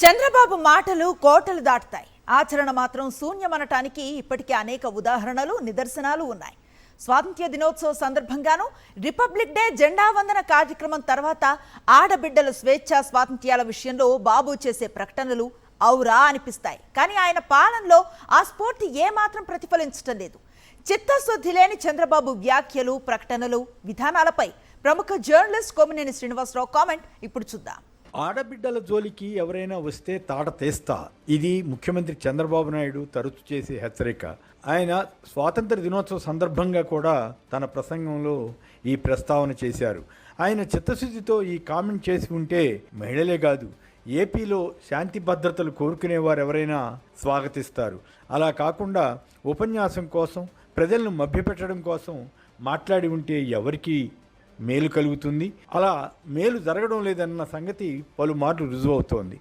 చంద్రబాబు మాటలు కోటలు దాటుతాయి, ఆచరణ మాత్రం శూన్యమనటానికి ఇప్పటికే అనేక ఉదాహరణలు నిదర్శనాలు ఉన్నాయి. స్వాతంత్ర్య దినోత్సవ సందర్భంగాను రిపబ్లిక్ డే జెండా వందన కార్యక్రమం తర్వాత ఆడబిడ్డల స్వేచ్ఛ స్వాతంత్ర్యాల విషయంలో బాబు చేసే ప్రకటనలు ఔరా అనిపిస్తాయి. కానీ ఆయన పాలనలో ఆ స్ఫూర్తి ఏమాత్రం ప్రతిఫలించటం లేదు. చిత్తశుద్ధి లేని చంద్రబాబు వ్యాఖ్యలు, ప్రకటనలు, విధానాలపై ప్రముఖ జర్నలిస్ట్ కొమ్మినేని శ్రీనివాసరావు కామెంట్ ఇప్పుడు చూద్దాం. ఆడబిడ్డల జోలికి ఎవరైనా వస్తే తాట తీస్తా, ఇది ముఖ్యమంత్రి చంద్రబాబు నాయుడు తరచు చేసే హెచ్చరిక. ఆయన స్వాతంత్ర దినోత్సవ సందర్భంగా కూడా తన ప్రసంగంలో ఈ ప్రస్తావన చేశారు. ఆయన చిత్తశుద్ధితో ఈ కామెంట్ చేసి ఉంటే మహిళలే కాదు, ఏపీలో శాంతి భద్రతలు కోరుకునేవారు ఎవరైనా స్వాగతిస్తారు. అలా కాకుండా ఉపన్యాసం కోసం, ప్రజలను మభ్యపెట్టడం కోసం మాట్లాడి ఉంటే ఎవరికి మేలు కలుగుతుంది? అలా మేలు జరగడం లేదన్న సంగతి పలుమార్లు రుజువవుతోంది.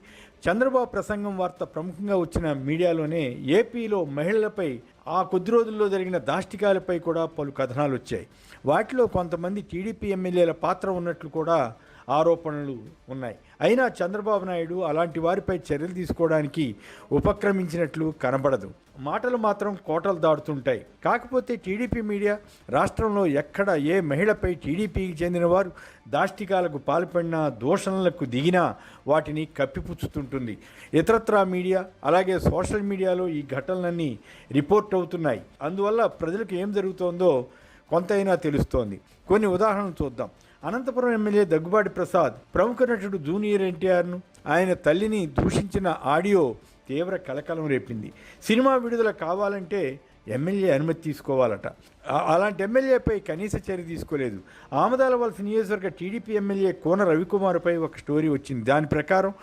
చంద్రబాబు ప్రసంగం వార్త ప్రముఖంగా వచ్చిన మీడియాలోనే ఏపీలో మహిళలపై ఆ కొద్ది రోజుల్లో జరిగిన దాష్టికాలపై కూడా పలు కథనాలు వచ్చాయి. వాటిలో కొంతమంది టీడీపీ ఎమ్మెల్యేల పాత్ర ఉన్నట్లు కూడా ఆరోపణలు ఉన్నాయి. అయినా చంద్రబాబు నాయుడు అలాంటి వారిపై చర్యలు తీసుకోవడానికి ఉపక్రమించినట్లు కనబడదు. మాటలు మాత్రం కోటలు దాటుతుంటాయి. కాకపోతే టీడీపీ మీడియా రాష్ట్రంలో ఎక్కడ ఏ మహిళపై టీడీపీకి చెందిన వారు దాష్టికాలకు పాల్పడినా, దూషణలకు దిగినా వాటిని కప్పిపుచ్చుతుంటుంది. ఇతరత్రా మీడియా అలాగే సోషల్ మీడియాలో ఈ ఘటనలన్నీ రిపోర్ట్ అవుతున్నాయి. అందువల్ల ప్రజలకు ఏం జరుగుతోందో కొంతైనా తెలుస్తోంది. కొన్ని ఉదాహరణలు చూద్దాం. అనంతపురం ఎమ్మెల్యే దగ్గుబాటి ప్రసాద్ ప్రముఖ నటుడు జూనియర్ ఎన్టీఆర్ను, ఆయన తల్లిని దూషించిన ఆడియో తీవ్ర కలకలం రేపింది. సినిమా విడుదల కావాలంటే ఎమ్మెల్యే అనుమతి తీసుకోవాలట. అలాంటి ఎమ్మెల్యేపై కనీస చర్య తీసుకోలేదు. ఆమదాలవలస నియోజకవర్గ టీడీపీ ఎమ్మెల్యే కోన రవికుమార్పై ఒక స్టోరీ వచ్చింది. దాని ప్రకారం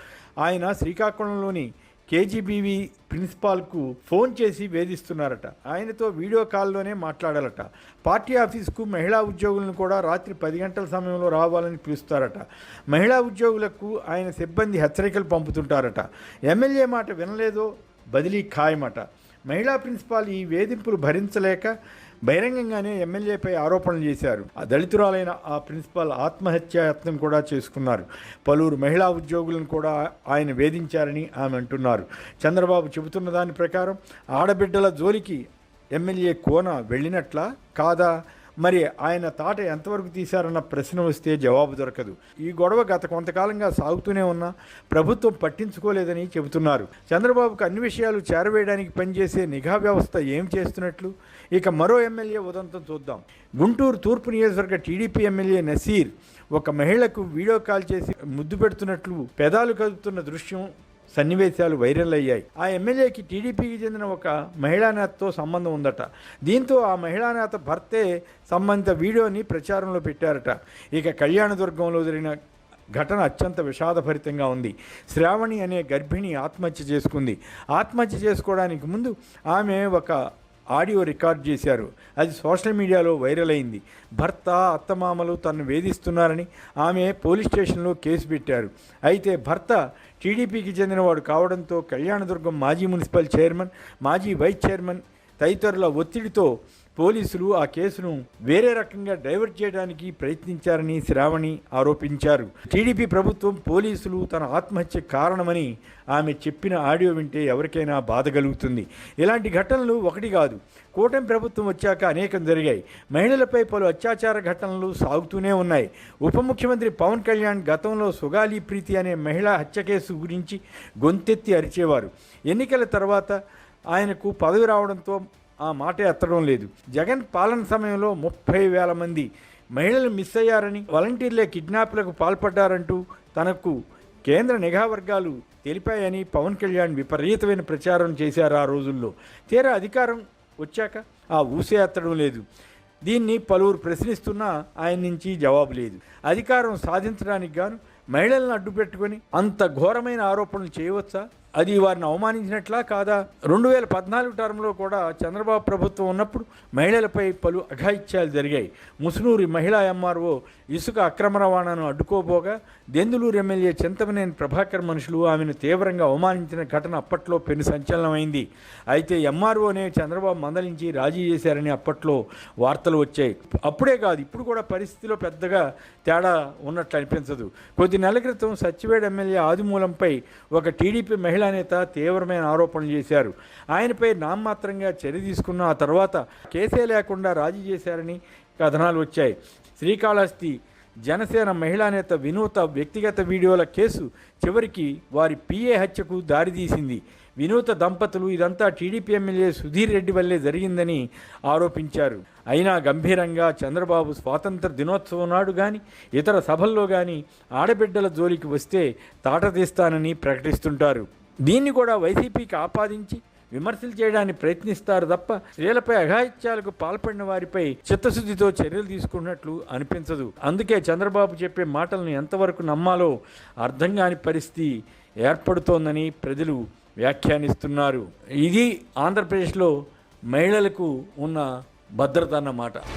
ఆయన శ్రీకాకుళంలోని కేజీబీవీ ప్రిన్సిపాల్కు ఫోన్ చేసి వేధిస్తున్నారట. ఆయనతో వీడియో కాల్లోనే మాట్లాడాలట. పార్టీ ఆఫీసుకు మహిళా ఉద్యోగులను కూడా రాత్రి 10 గంటల సమయంలో రావాలని పిలుస్తారట. మహిళా ఉద్యోగులకు ఆయన సిబ్బంది హెచ్చరికలు పంపుతుంటారట. ఎమ్మెల్యే మాట వినలేదో బదిలీ ఖాయమట. మహిళా ప్రిన్సిపాల్ ఈ వేధింపులు భరించలేక బహిరంగంగానే ఎమ్మెల్యేపై ఆరోపణలు చేశారు. ఆ దళితురాలైన ఆ ప్రిన్సిపాల్ ఆత్మహత్యాయత్నం కూడా చేసుకున్నారు. పలువురు మహిళా ఉద్యోగులను కూడా ఆయన వేధించారని ఆమె అంటున్నారు. చంద్రబాబు చెబుతున్న దాని ప్రకారం ఆడబిడ్డల జోలికి ఎమ్మెల్యే కోన వెళ్ళినట్లా కాదా? మరి ఆయన తాట ఎంతవరకు తీశారన్న ప్రశ్న వస్తే జవాబు దొరకదు. ఈ గొడవ గత కొంతకాలంగా సాగుతూనే ఉన్నా ప్రభుత్వం పట్టించుకోలేదని చెబుతున్నారు. చంద్రబాబుకు అన్ని విషయాలు చేరవేయడానికి పనిచేసే నిఘా వ్యవస్థ ఏం చేస్తున్నట్లు? ఇక మరో ఎమ్మెల్యే ఉదంతం చూద్దాం. గుంటూరు తూర్పు నియోజకవర్గ టీడీపీ ఎమ్మెల్యే నసీర్ ఒక మహిళకు వీడియో కాల్ చేసి ముద్దు పెడుతున్నట్లు పెదాలు కదుపుతున్న దృశ్యం, సన్నివేశాలు వైరల్ అయ్యాయి. ఆ ఎమ్మెల్యేకి టీడీపీకి చెందిన ఒక మహిళా నేతతో సంబంధం ఉందట. దీంతో ఆ మహిళా నేత భర్తే సంబంధిత వీడియోని ప్రచారంలో పెట్టారట. ఇక కళ్యాణదుర్గంలో జరిగిన ఘటన అత్యంత విషాదభరితంగా ఉంది. శ్రావణి అనే గర్భిణి ఆత్మహత్య చేసుకుంది. ఆత్మహత్య చేసుకోవడానికి ముందు ఆమె ఒక ఆడియో రికార్డ్ చేశారు. అది సోషల్ మీడియాలో వైరల్ అయింది. భర్త, అత్తమామలు తనను వేధిస్తున్నారని ఆమె పోలీస్ స్టేషన్లో కేసు పెట్టారు. అయితే భర్త టీడీపీకి చెందినవాడు కావడంతో కళ్యాణదుర్గం మాజీ మున్సిపల్ చైర్మన్, మాజీ వైస్ చైర్మన్ తదితరుల ఒత్తిడితో పోలీసులు ఆ కేసును వేరే రకంగా డైవర్ట్ చేయడానికి ప్రయత్నించారని శ్రావణి ఆరోపించారు. టీడీపీ ప్రభుత్వం, పోలీసులు తన ఆత్మహత్య కారణమని ఆమె చెప్పిన ఆడియో వింటే ఎవరికైనా బాధ కలుగుతుంది. ఇలాంటి ఘటనలు ఒకటి కాదు, కూటమి ప్రభుత్వం వచ్చాక అనేకం జరిగాయి. మహిళలపై పలు అత్యాచార ఘటనలు సాగుతూనే ఉన్నాయి. ఉప ముఖ్యమంత్రి పవన్ కళ్యాణ్ గతంలో సుగాలి ప్రీతి అనే మహిళా హత్య కేసు గురించి గొంతెత్తి అరిచేవారు. ఎన్నికల తర్వాత ఆయనకు పదవి రావడంతో ఆ మాట ఎత్తడం లేదు. జగన్ పాలన సమయంలో 30,000 మంది మహిళలు మిస్ అయ్యారని, వాలంటీర్లే కిడ్నాప్లకు పాల్పడ్డారంటూ తనకు కేంద్ర నిఘా వర్గాలు తెలిపాయని పవన్ కళ్యాణ్ విపరీతమైన ప్రచారం చేశారు ఆ రోజుల్లో. తీరా అధికారం వచ్చాక ఆ ఊసే ఎత్తడం లేదు. దీన్ని పలువురు ప్రశ్నిస్తున్నా ఆయన నుంచి జవాబు లేదు. అధికారం సాధించడానికి గాను మహిళలను అడ్డుపెట్టుకొని అంత ఘోరమైన ఆరోపణలు చేయవచ్చా? అది వారిని అవమానించినట్లా కాదా? 2014 టర్మ్లో కూడా చంద్రబాబు ప్రభుత్వం ఉన్నప్పుడు మహిళలపై పలు అఘాయిత్యాలు జరిగాయి. ముసునూరి మహిళా ఎంఆర్ఓ ఇసుక అక్రమ రవాణాను అడ్డుకోబోగా దెందులూరు ఎమ్మెల్యే చింతమనేని ప్రభాకర్ మనుషులు ఆమెను తీవ్రంగా అవమానించిన ఘటన అప్పట్లో పెను సంచలనమైంది. అయితే ఎంఆర్ఓనే చంద్రబాబు మందలించి రాజీ చేశారని అప్పట్లో వార్తలు వచ్చాయి. అప్పుడే కాదు, ఇప్పుడు కూడా పరిస్థితిలో పెద్దగా తేడా ఉన్నట్లు అనిపించదు. కొద్ది నెలల క్రితం సత్యవేడ్ ఎమ్మెల్యే ఆదిమూలంపై ఒక టీడీపీ మహిళా నేత తీవ్రమైన ఆరోపణలు చేశారు. ఆయనపై నామమాత్రంగా చర్య తీసుకున్న ఆ తర్వాత కేసే లేకుండా రాజీ చేశారని కథనాలు వచ్చాయి. శ్రీకాళహస్తి జనసేన మహిళా నేత వినూత వ్యక్తిగత వీడియోల కేసు చివరికి వారి పిఏ హత్యకు దారితీసింది. వినూత దంపతులు ఇదంతా టీడీపీ ఎమ్మెల్యే సుధీర్ రెడ్డి వల్లే జరిగిందని ఆరోపించారు. అయినా గంభీరంగా చంద్రబాబు స్వాతంత్ర దినోత్సవం నాడు కానీ ఇతర సభల్లో కానీ ఆడబిడ్డల జోలికి వస్తే తాటతీస్తానని ప్రకటిస్తుంటారు. దీన్ని కూడా వైసీపీకి ఆపాదించి విమర్శలు చేయడానికి ప్రయత్నిస్తారు తప్ప స్త్రీలపై అఘాయిత్యాలకు పాల్పడిన వారిపై చిత్తశుద్ధితో చర్యలు తీసుకున్నట్లు అనిపించదు. అందుకే చంద్రబాబు చెప్పే మాటలను ఎంతవరకు నమ్మాలో అర్థం కాని పరిస్థితి ఏర్పడుతోందని ప్రజలు వ్యాఖ్యానిస్తున్నారు. ఇది ఆంధ్రప్రదేశ్లో మహిళలకు ఉన్న భద్రత అన్నమాట.